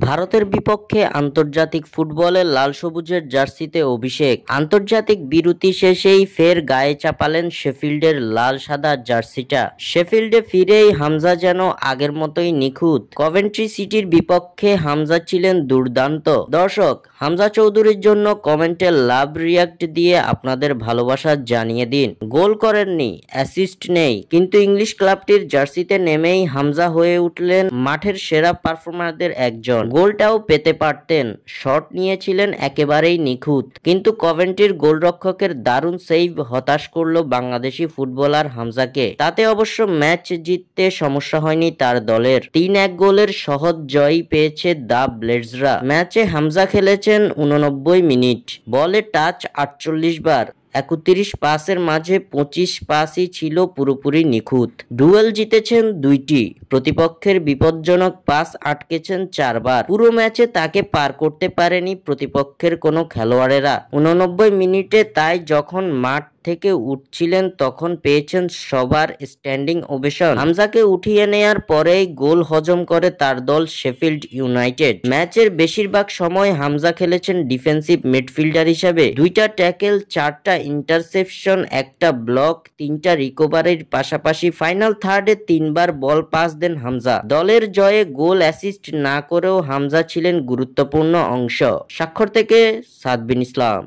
ভারতের বিপক্ষে আন্তর্জাতিক ফুটবলে লাল সবুজের জার্সিতে অভিষেক। আন্তর্জাতিক বিরতি শেষেই ফের গায়ে চাপালেন শেফিল্ডের লাল সাদা জার্সিটা। শেফিল্ডে ফিরেই হামজা যেন আগের মতোই নিখুঁত। কভেন্ট্রি সিটির বিপক্ষে হামজা ছিলেন দুর্দান্ত। দর্শক, হামজা চৌধুরীর জন্য কমেন্টে লাভ রিয়াক্ট দিয়ে আপনাদের ভালোবাসা জানিয়ে দিন। গোল করেননি, অ্যাসিস্ট নেই, কিন্তু ইংলিশ ক্লাবটির জার্সিতে নেমেই হামজা হয়ে উঠলেন মাঠের সেরা পারফর্মারদের একজন। গোলটাও পেতে পারতেন, শট নিয়েছিলেন একেবারেই নিখুঁত, কিন্তু কভেন্ট্রির গোলরক্ষকের দারুণ সেভ হতাশ করল বাংলাদেশি ফুটবলার হামজাকে। তাতে অবশ্য ম্যাচ জিততে সমস্যা হয়নি তার দলের। ৩-১ গোলের সহজ জয়ই পেয়েছে দ্য ব্লেডসরা। ম্যাচে হামজা খেলেছেন ৮৯ মিনিট, বলে টাচ ৪৮ বার, ৩১ পাসের মাঝে ২৫ পাসই ছিল পুরোপুরি নিখুঁত। ডুয়েল জিতেছেন ২টি, প্রতিপক্ষের বিপজ্জনক পাস আটকেছেন ৪ বার। পুরো ম্যাচে তাকে পার করতে পারেনি প্রতিপক্ষের কোনো খেলোয়াড়েরা। ৮৯ মিনিটে তাই যখন মাঠ থেকে উঠছিলেন তখন পেয়েছেন সবার স্ট্যান্ডিং ওভেশন। হামজাকে উঠিয়ে নেয়ার পরেই গোল হজম করে তার দল শেফিল্ড ইউনাইটেড। ম্যাচের বেশিরভাগ সময় হামজা খেলেছেন ডিফেন্সিভ মিডফিল্ডার হিসেবে। ২টা ট্যাকেল, ৪টা ইন্টারসেপশন, ১টা ব্লক, ৩টা রিকভারির পাশাপাশি ফাইনাল থার্ডে ৩বার বল পাস দেন হামজা। দলের জয়ে গোল অ্যাসিস্ট না করেও হামজা ছিলেন গুরুত্বপূর্ণ অংশ। স্বাক্ষর থেকে সাদবিন ইসলাম।